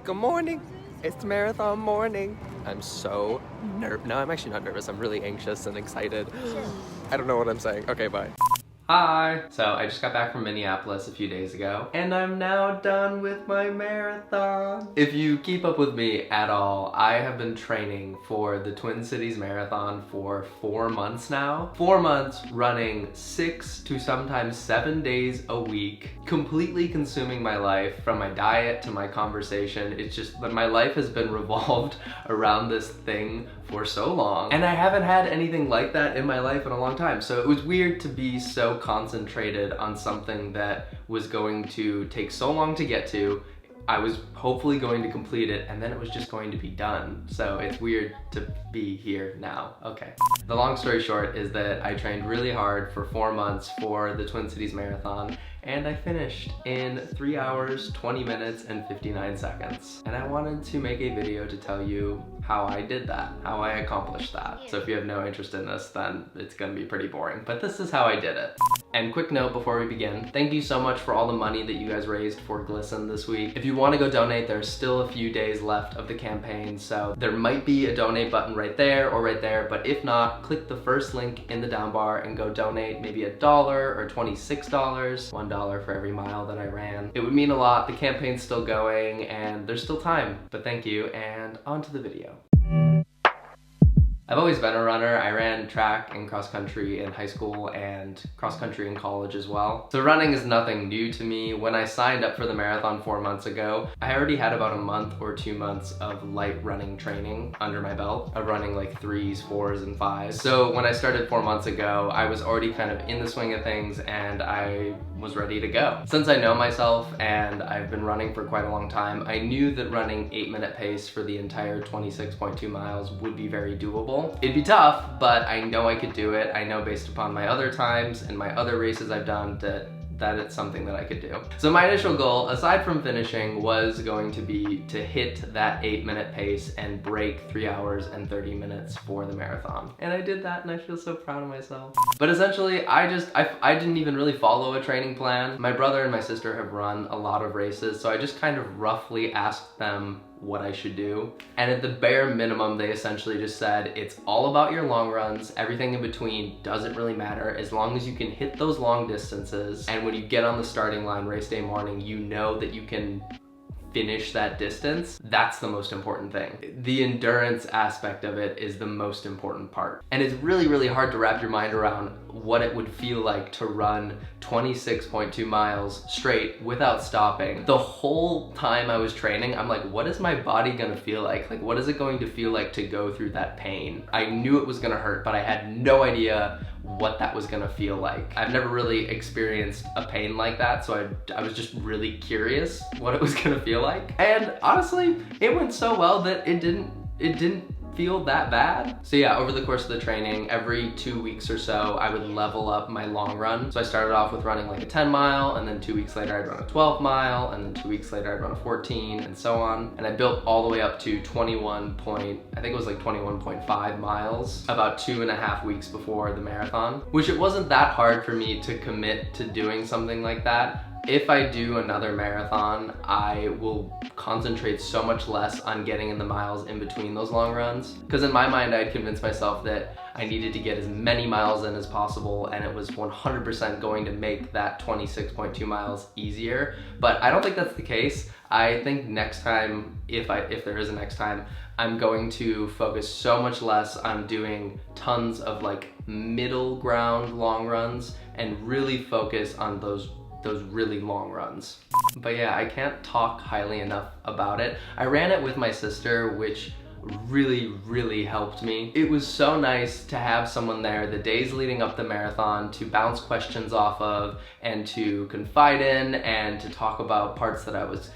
Good morning. It's marathon morning. I'm so No, I'm actually not nervous. I'm really anxious and excited. I don't know what I'm saying. Okay, bye. Hi! So I just got back from Minneapolis a few days ago, and I'm now done with my marathon. If you keep up with me at all, I have been training for the Twin Cities Marathon for 4 months now. 4 months running 6 to sometimes 7 days a week, completely consuming my life from my diet to my conversation. It's just that my life has been revolved around this thing for so long, and I haven't had anything like that in my life in a long time. So it was weird to be so concentrated on something that was going to take so long to get to. I was hopefully going to complete it, and then it was just going to be done. So it's weird to be here now. Okay. The long story short is that I trained really hard for 4 months for the Twin Cities Marathon, and I finished in 3 hours, 20 minutes, and 59 seconds. And I wanted to make a video to tell you how I did that, how I accomplished that. So if you have no interest in this, then it's gonna be pretty boring, but this is how I did it. And quick note before we begin, thank you so much for all the money that you guys raised for Glisten this week. If you want to go donate, there's still a few days left of the campaign, so there might be a donate button right there or right there, but if not, click the first link in the down bar and go donate maybe $1 or $26, $1 for every mile that I ran. It would mean a lot. The campaign's still going and there's still time, but thank you, and on to the video. I've always been a runner. I ran track and cross country in high school and cross country in college as well. So running is nothing new to me. When I signed up for the marathon 4 months ago, I already had about a month or 2 months of light running training under my belt, of running like 3s, 4s, and 5s. So when I started 4 months ago, I was already kind of in the swing of things and I was ready to go. Since I know myself and I've been running for quite a long time, I knew that running 8-minute pace for the entire 26.2 miles would be very doable. It'd be tough, but I know I could do it. I know based upon my other times and my other races I've done that it's something that I could do. So my initial goal, aside from finishing, was going to be to hit that 8-minute pace and break 3 hours and 30 minutes for the marathon. And I did that and I feel so proud of myself. But essentially, I didn't even really follow a training plan. My brother and my sister have run a lot of races, so I just kind of roughly asked them what I should do. And at the bare minimum, they essentially just said, it's all about your long runs. Everything in between doesn't really matter as long as you can hit those long distances. And when you get on the starting line race day morning, you know that you can finish that distance. That's the most important thing. The endurance aspect of it is the most important part. And it's really, really hard to wrap your mind around what it would feel like to run 26.2 miles straight without stopping. The whole time I was training, I'm like, what is my body gonna feel like? Like, what is it going to feel like to go through that pain? I knew it was gonna hurt, but I had no idea what that was gonna feel like. I've never really experienced a pain like that, so I was just really curious what it was gonna feel like. And honestly, it went so well that it didn't feel that bad. So yeah, over the course of the training, every 2 weeks or so, I would level up my long run. So I started off with running like a 10 mile, and then 2 weeks later I'd run a 12 mile, and then 2 weeks later I'd run a 14, and so on. And I built all the way up to 21.5 miles about 2.5 weeks before the marathon, which it wasn't that hard for me to commit to doing something like that. If I do another marathon, I will concentrate so much less on getting in the miles in between those long runs. Because in my mind, I had convinced myself that I needed to get as many miles in as possible, and it was 100% going to make that 26.2 miles easier. But I don't think that's the case. I think next time, if there is a next time, I'm going to focus so much less on doing tons of like middle ground long runs and really focus on those really long runs. But yeah, I can't talk highly enough about it. I ran it with my sister, which really, really helped me. It was so nice to have someone there the days leading up the marathon to bounce questions off of and to confide in and to talk about parts that I was,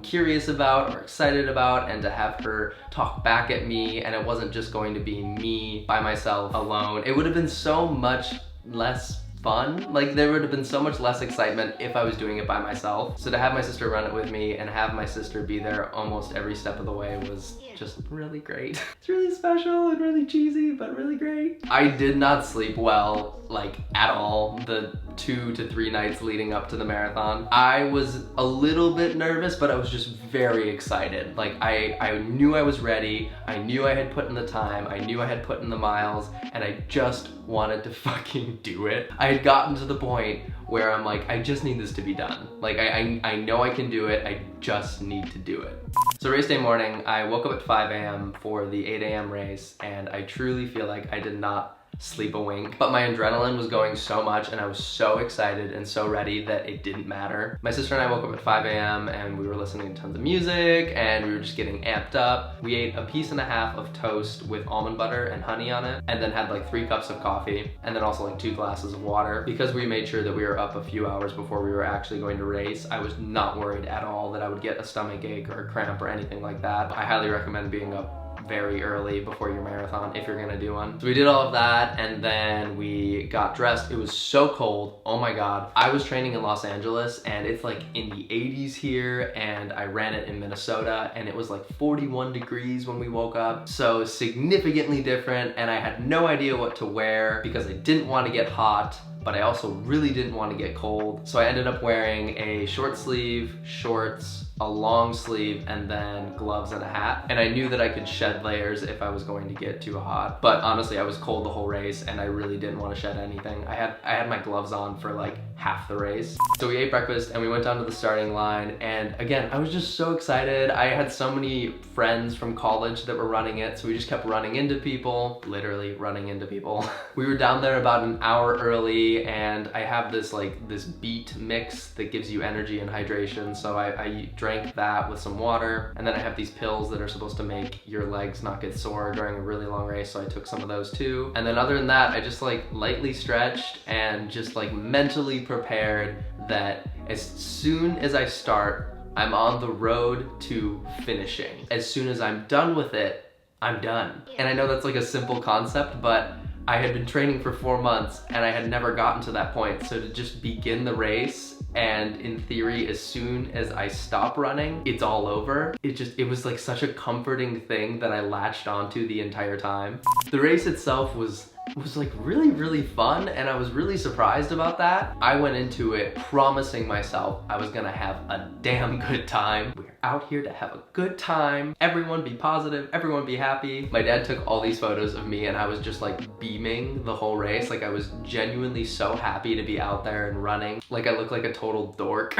curious about or excited about, and to have her talk back at me, and it wasn't just going to be me by myself alone. It would have been so much less fun. Like, there would have been so much less excitement if I was doing it by myself. So to have my sister run it with me and have my sister be there almost every step of the way was just really great. It's really special and really cheesy, but really great. I did not sleep well, like, at all. The 2 to 3 nights leading up to the marathon. I was a little bit nervous, but I was just very excited. Like I knew I was ready. I knew I had put in the time. I knew I had put in the miles, and I just wanted to fucking do it. I had gotten to the point where I'm like, I just need this to be done. Like I know I can do it. I just need to do it. So race day morning, I woke up at 5 a.m. for the 8 a.m. race, and I truly feel like I did not sleep a wink, but my adrenaline was going so much and I was so excited and so ready that it didn't matter. My sister and I woke up at 5 a.m. and we were listening to tons of music and we were just getting amped up. We ate a piece and a half of toast with almond butter and honey on it, and then had like 3 cups of coffee, and then also like 2 glasses of water. Because we made sure that we were up a few hours before we were actually going to race, I was not worried at all that I would get a stomach ache or a cramp or anything like that. I highly recommend being up very early before your marathon if you're gonna do one. So we did all of that, and then we got dressed. It was so cold, oh my god. I was training in Los Angeles and it's like in the 80s here, and I ran it in Minnesota and it was like 41 degrees when we woke up. So significantly different, and I had no idea what to wear because I didn't want to get hot, but I also really didn't want to get cold. So I ended up wearing a short sleeve, shorts, a long sleeve, and then gloves and a hat. And I knew that I could shed layers if I was going to get too hot. But honestly, I was cold the whole race and I really didn't want to shed anything. I had my gloves on for like half the race. So we ate breakfast and we went down to the starting line, and again, I was just so excited. I had so many friends from college that were running it, so we just kept running into people, literally running into people. We were down there about an hour early, and I have this beet mix that gives you energy and hydration, so I drank that with some water, and then I have these pills that are supposed to make your legs not get sore during a really long race, so I took some of those too. And then other than that, I just like lightly stretched and just like mentally prepared that as soon as I start, I'm on the road to finishing. As soon as I'm done with it, I'm done. And I know that's like a simple concept, but I had been training for 4 months and I had never gotten to that point. So to just begin the race, and in theory, as soon as I stop running, it's all over. It was like such a comforting thing that I latched onto the entire time. The race itself was like really fun, and I was really surprised about that. I went into it promising myself I was gonna have a damn good time. We're out here to have a good time. Everyone be positive, everyone be happy. My dad took all these photos of me and I was just like beaming the whole race. Like I was genuinely so happy to be out there and running. Like I look like a total dork,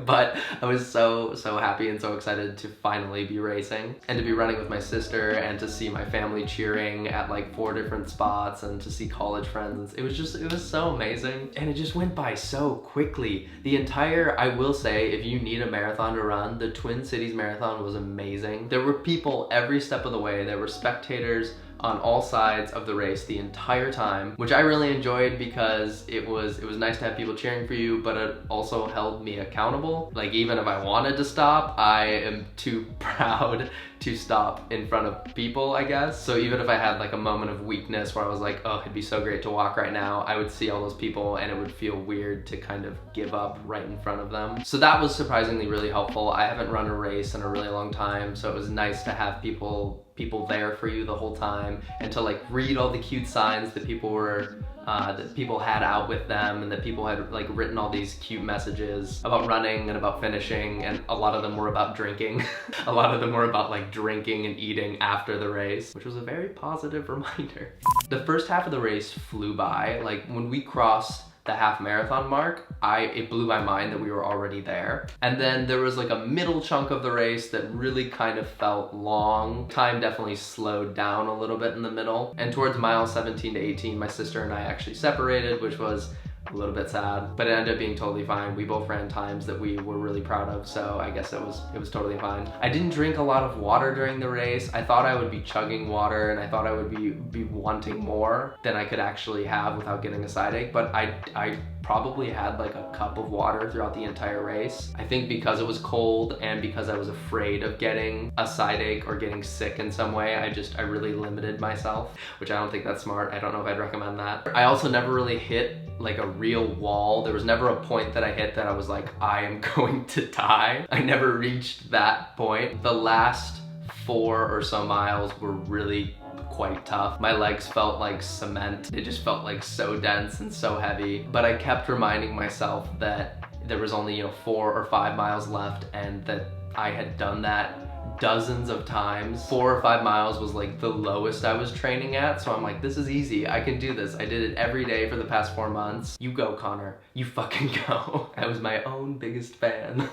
but I was so happy and so excited to finally be racing and to be running with my sister and to see my family cheering at like 4 different spots and to see college friends. It was so amazing, and it just went by so quickly. I will say, if you need a marathon to run, the Twin Cities Marathon was amazing. There were people every step of the way. There were spectators on all sides of the race the entire time, which I really enjoyed because it was nice to have people cheering for you, but it also held me accountable. Like even if I wanted to stop, I am too proud to stop in front of people, I guess. So even if I had like a moment of weakness where I was like, oh, it'd be so great to walk right now, I would see all those people and it would feel weird to kind of give up right in front of them. So that was surprisingly really helpful. I haven't run a race in a really long time, so it was nice to have people there for you the whole time, and to like read all the cute signs that people had out with them, and that people had like written all these cute messages about running and about finishing, and a lot of them were about drinking. A lot of them were about like drinking and eating after the race, which was a very positive reminder. The first half of the race flew by. Like when we crossed the half marathon mark, it blew my mind that we were already there. And then there was like a middle chunk of the race that really kind of felt long. Time definitely slowed down a little bit in the middle. And towards miles 17 to 18, my sister and I actually separated, which was a little bit sad, but it ended up being totally fine. We both ran times that we were really proud of, so I guess it was totally fine. I didn't drink a lot of water during the race. I thought I would be chugging water, and I thought I would be wanting more than I could actually have without getting a side ache, but I probably had like a cup of water throughout the entire race. I think because it was cold and because I was afraid of getting a side ache or getting sick in some way, I really limited myself, which I don't think that's smart. I don't know if I'd recommend that. I also never really hit like a real wall. There was never a point that I hit that I was like, I am going to die. I never reached that point. The last 4 or so miles were really quite tough. My legs felt like cement. It just felt like so dense and so heavy. But I kept reminding myself that there was only, 4 or 5 miles left and that I had done that dozens of times. 4 or 5 miles was like the lowest I was training at, so I'm like, this is easy, I can do this. I did it every day for the past 4 months. You go, Connor. You fucking go. I was my own biggest fan.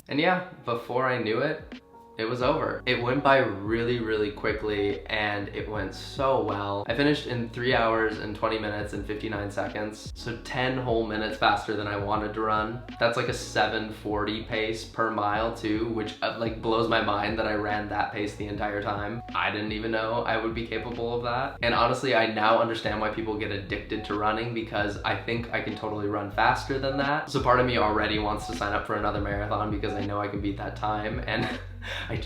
And yeah, before I knew it, it was over. It went by really, really quickly and it went so well. I finished in 3 hours and 20 minutes and 59 seconds. So 10 whole minutes faster than I wanted to run. That's like a 7:40 pace per mile too, which like blows my mind that I ran that pace the entire time. I didn't even know I would be capable of that. And honestly, I now understand why people get addicted to running, because I think I can totally run faster than that. So part of me already wants to sign up for another marathon because I know I can beat that time, and I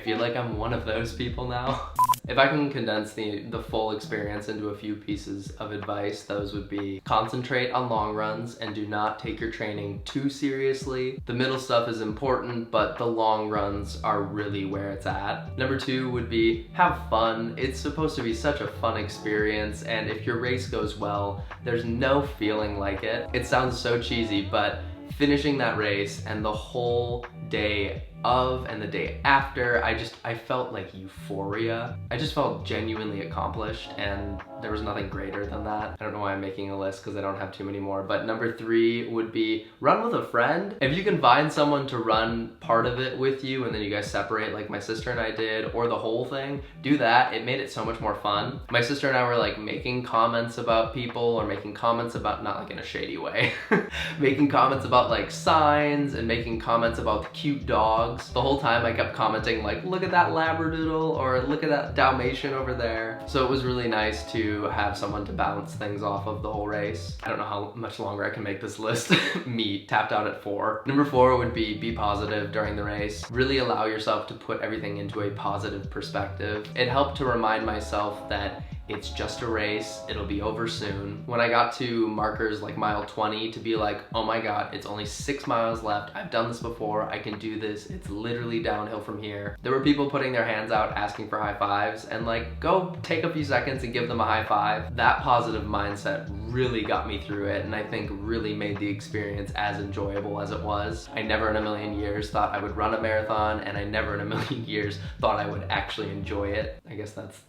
feel like I'm one of those people now. If I can condense the full experience into a few pieces of advice, those would be: concentrate on long runs and do not take your training too seriously. The middle stuff is important, but the long runs are really where it's at. Number 2 would be have fun. It's supposed to be such a fun experience, and if your race goes well, there's no feeling like it. It sounds so cheesy, but finishing that race and the whole day of and the day after, I felt like euphoria. I just felt genuinely accomplished, and there was nothing greater than that. I don't know why I'm making a list because I don't have too many more, but number 3 would be run with a friend. If you can find someone to run part of it with you and then you guys separate like my sister and I did, or the whole thing, do that. It made it so much more fun. My sister and I were like making comments about people, or making comments about, not like in a shady way, making comments about like signs and making comments about the cute dogs. The whole time I kept commenting like, look at that Labradoodle, or look at that Dalmatian over there. So it was really nice to have someone to bounce things off of the whole race. I don't know how much longer I can make this list. Me, tapped out at 4. Number 4 would be positive during the race. Really allow yourself to put everything into a positive perspective. It helped to remind myself that it's just a race, it'll be over soon. When I got to markers like mile 20, to be like, oh my god, it's only 6 miles left, I've done this before, I can do this, it's literally downhill from here. There were people putting their hands out asking for high fives, and like, go take a few seconds and give them a high five. That positive mindset really got me through it, and I think really made the experience as enjoyable as it was. I never in a million years thought I would run a marathon, and I never in a million years thought I would actually enjoy it. I guess that's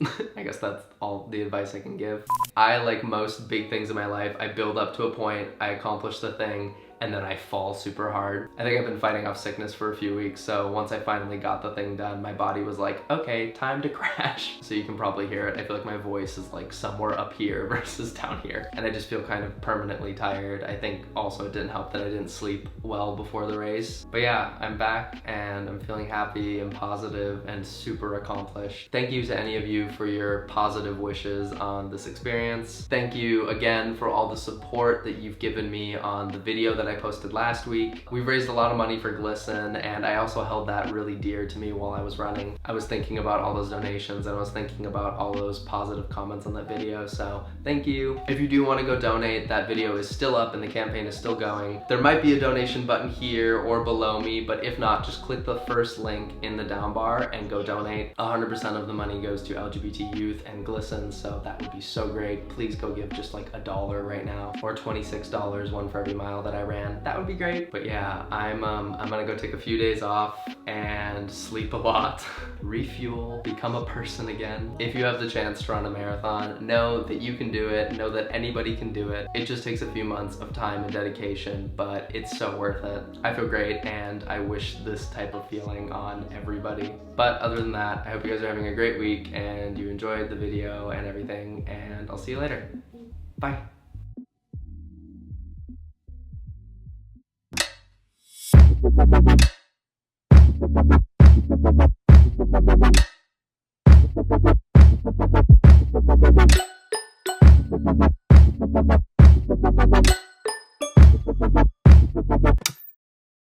all the advice I can give. I, like most big things in my life, I build up to a point, I accomplish the thing, and then I fall super hard. I think I've been fighting off sickness for a few weeks, so once I finally got the thing done, my body was like, okay, time to crash. So you can probably hear it. I feel like my voice is like somewhere up here versus down here. And I just feel kind of permanently tired. I think also it didn't help that I didn't sleep well before the race. But yeah, I'm back and I'm feeling happy and positive and super accomplished. Thank you to any of you for your positive wishes on this experience. Thank you again for all the support that you've given me on the video that I posted last week. We've raised a lot of money for Glisten, and I also held that really dear to me while I was running. I was thinking about all those donations, and I was thinking about all those positive comments on that video, so thank you. If you do want to go donate, that video is still up and the campaign is still going. There might be a donation button here or below me, but if not, just click the first link in the down bar and go donate. 100% of the money goes to LGBT youth and Glisten, so that would be so great. Please go give just like $1 right now, or $26, one for every mile that I ran. That would be great. But yeah, I'm gonna go take a few days off and sleep a lot, refuel, become a person again. If you have the chance to run a marathon, know that you can do it, know that anybody can do it. It just takes a few months of time and dedication, but it's so worth it. I feel great, and I wish this type of feeling on everybody. But other than that, I hope you guys are having a great week and you enjoyed the video and everything, and I'll see you later. Bye. Thank you.